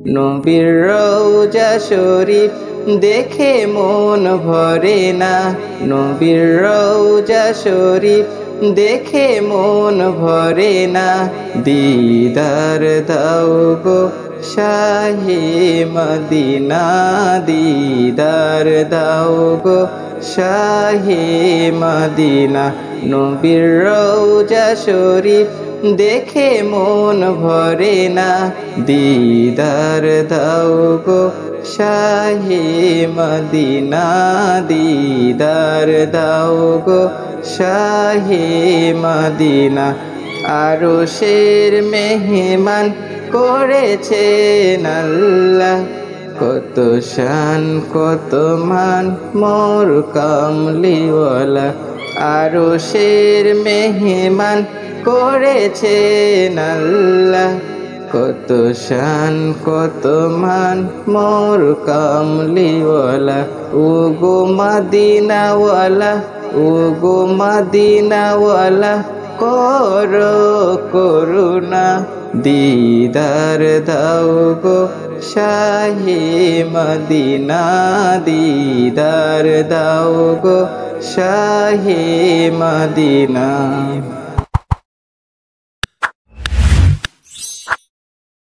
নবীর রওজা শরীফ দেখে মন ভরে না, নবীর রওজা শরীফ দেখে মন ভরে না। দিদার দাও গো শাহে মদিনা, দিদার দাও গো শাহে মদিনা। নবীর রওজা শরীফ দেখে মন ভরে না, দিদার দাও গো শাহে মদিনা, দিদার দাও গো শাহে মদিনা। আরশের মেহমান করেছেন আল্লাহ, কত শান কত মান মোর কামলিওয়ালা। আরশের মেহমান করেছেন আল্লাহ, কত শান কত মান মোর কামলিওয়ালা। ও গো মদিনাওয়ালা, ও গো মদিনাওয়ালা, করো করুণা। দিদার দাও গো শাহে মদিনা, দিদার দাও গো শাহে মদিনা।